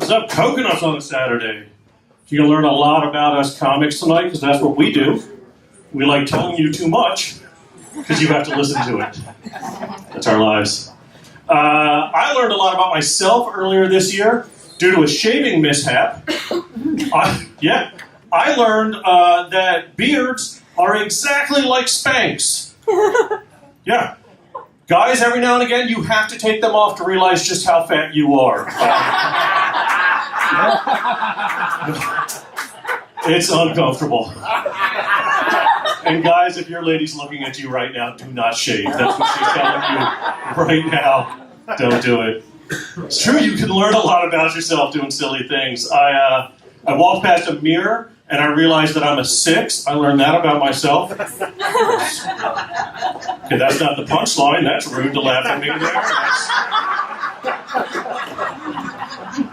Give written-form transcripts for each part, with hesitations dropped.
What's up, coconuts on a Saturday? You're going to learn a lot about us comics tonight, because that's what we do. We like telling you too much, because you have to listen to it. That's our lives. I learned a lot about myself earlier this year due to a shaving mishap. I learned that beards are exactly like Spanx. Yeah. Guys, every now and again, you have to take them off to realize just how fat you are. It's uncomfortable. And guys, if your lady's looking at you right now, do not shave. That's what she's telling you right now. Don't do it. It's true, you can learn a lot about yourself doing silly things. I walked past a mirror and I realized that I'm a 6. I learned that about myself. Okay, that's not the punchline. That's rude to laugh at me there.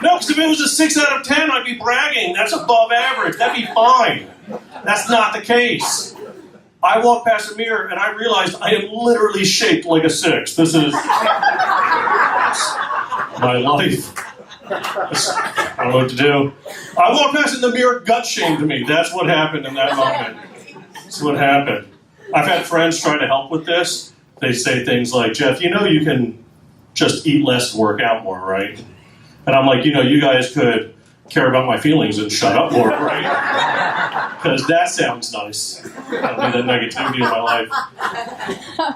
No, because if it was a 6 out of 10, I'd be bragging. That's above average. That'd be fine. That's not the case. I walked past a mirror and I realized I am literally shaped like a 6. This is my life. I don't know what to do. I walked past and the mirror gut shamed me. That's what happened in that moment. That's what happened. I've had friends try to help with this. They say things like, Jeff, you know you can just eat less to work out more, right? And I'm like, you guys could care about my feelings and shut up more, right? Because that sounds nice. I don't need that negativity in my life.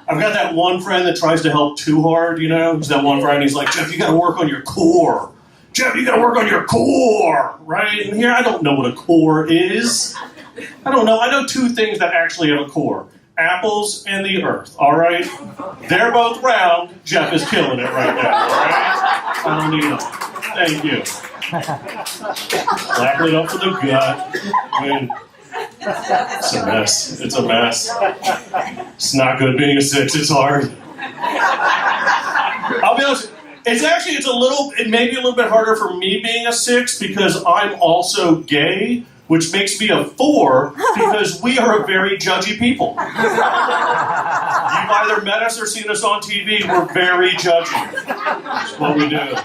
I've got that one friend that tries to help too hard, He's that one friend, he's like, Jeff, you got to work on your core. Jeff, you got to work on your core, right? And here, I don't know what a core is. I don't know. I know 2 things that actually have a core. Apples and the earth, all right? They're both round. Jeff is killing it right now, all right? I don't need them. Thank you. Slapping it up for the gut. It's a mess. It's a mess. It's not good being a 6. It's hard. I'll be honest. It may be a little bit harder for me being a 6 because I'm also gay, which makes me a 4 because we are a very judgy people. You've either met us or seen us on TV. We're very judgy. That's what we do.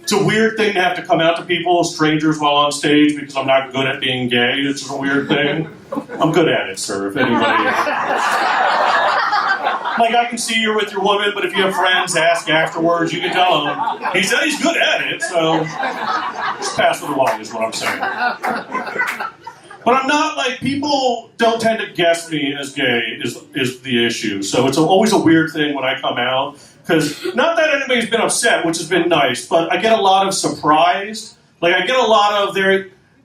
It's a weird thing to have to come out to people, strangers, while on stage because I'm not good at being gay. It's just a weird thing. I'm good at it, sir, if anybody... Like, I can see you're with your woman, but if you have friends, ask afterwards. You can tell them. He said he's good at it, so just pass it along is what I'm saying. But I'm not, people don't tend to guess me as gay is the issue. So it's always a weird thing when I come out. Because not that anybody's been upset, which has been nice, but I get a lot of surprised. I get a lot of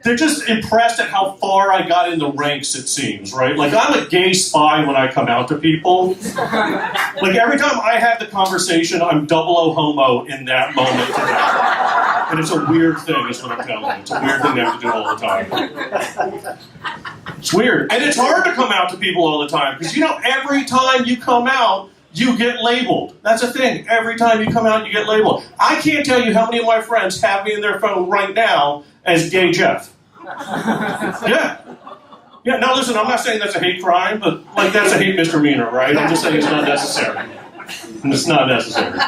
they're just impressed at how far I got in the ranks, it seems, right? I'm a gay spy when I come out to people. Every time I have the conversation, I'm 00 homo in that moment. And it's a weird thing, is what I'm telling you. It's a weird thing to have to do all the time. It's weird. And it's hard to come out to people all the time, because, every time you come out, you get labeled. That's a thing. Every time you come out, you get labeled. I can't tell you how many of my friends have me in their phone right now as Gay Jeff. Yeah. Yeah, now listen, I'm not saying that's a hate crime, but, that's a hate misdemeanor, right? I'm just saying it's not necessary. It's not necessary.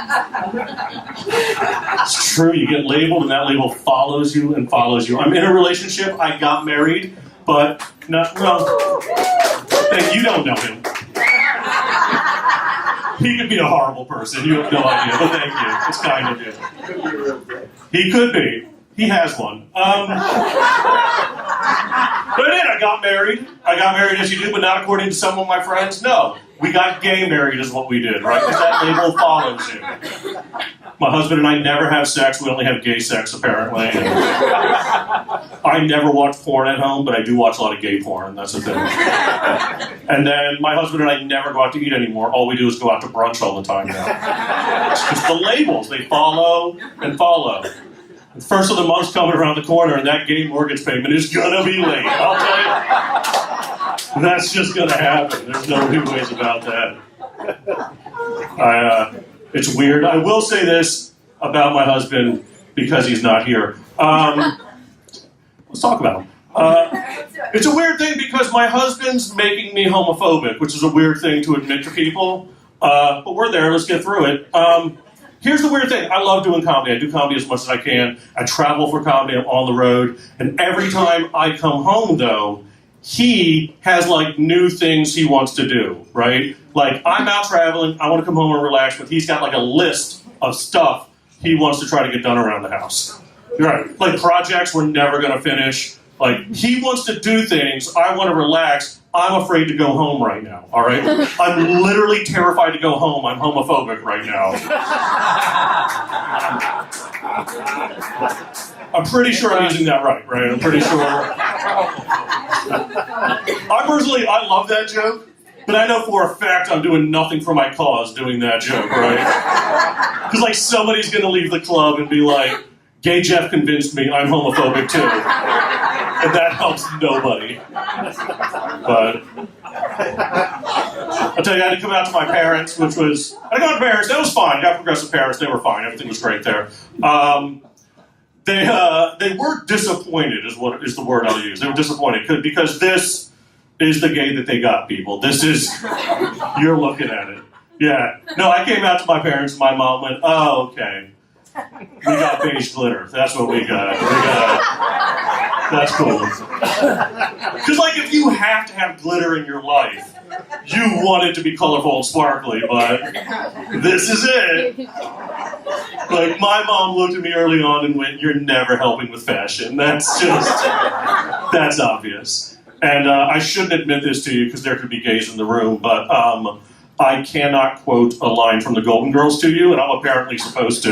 It's true, you get labeled, and that label follows you and follows you. I'm in a relationship, I got married, but, you don't know him. He could be a horrible person. You have no idea, but thank you. It's kind of you. He could be. He has one. But I got married. I got married as you do, but not according to some of my friends. No. We got gay married is what we did, right? Because that label follows you. My husband and I never have sex. We only have gay sex, apparently. I never watch porn at home, but I do watch a lot of gay porn. That's the thing. And then my husband and I never go out to eat anymore. All we do is go out to brunch all the time now. It's just the labels. They follow and follow. The first of the month's coming around the corner, and that gay mortgage payment is gonna be late. I'll tell you. That's just gonna happen. There's no two ways about that. It's weird. I will say this about my husband because he's not here. Let's talk about him. It's a weird thing because my husband's making me homophobic, which is a weird thing to admit to people. But we're there. Let's get through it. here's the weird thing. I love doing comedy. I do comedy as much as I can. I travel for comedy. I'm on the road. And every time I come home, though, he has, like, new things he wants to do, right? Like, I'm out traveling. I want to come home and relax, but he's got, like, a list of stuff he wants to try to get done around the house. Right. Like, projects we're never going to finish. Like, he wants to do things. I want to relax. I'm afraid to go home right now, all right? I'm literally terrified to go home. I'm homophobic right now. I'm pretty sure I'm using that right? I'm pretty sure. I love that joke, but I know for a fact I'm doing nothing for my cause doing that joke, right? Because, like, somebody's going to leave the club and be like, Gay Jeff convinced me I'm homophobic too. And that helps nobody. But I'll tell you, I had to come out to my parents, I got parents, that was fine. I got progressive parents, they were fine. Everything was great there. They were disappointed, is the word I'll use. They were disappointed because this is the gay that they got, people. This is, you're looking at it. Yeah. No, I came out to my parents, and my mom went, oh, okay. We got beige glitter. That's what we got. That's cool. Because, like, if you have to have glitter in your life, you want it to be colorful and sparkly, but this is it. Like, my mom looked at me early on and went, you're never helping with fashion. That's obvious. And I shouldn't admit this to you because there could be gays in the room, but I cannot quote a line from the Golden Girls to you, and I'm apparently supposed to.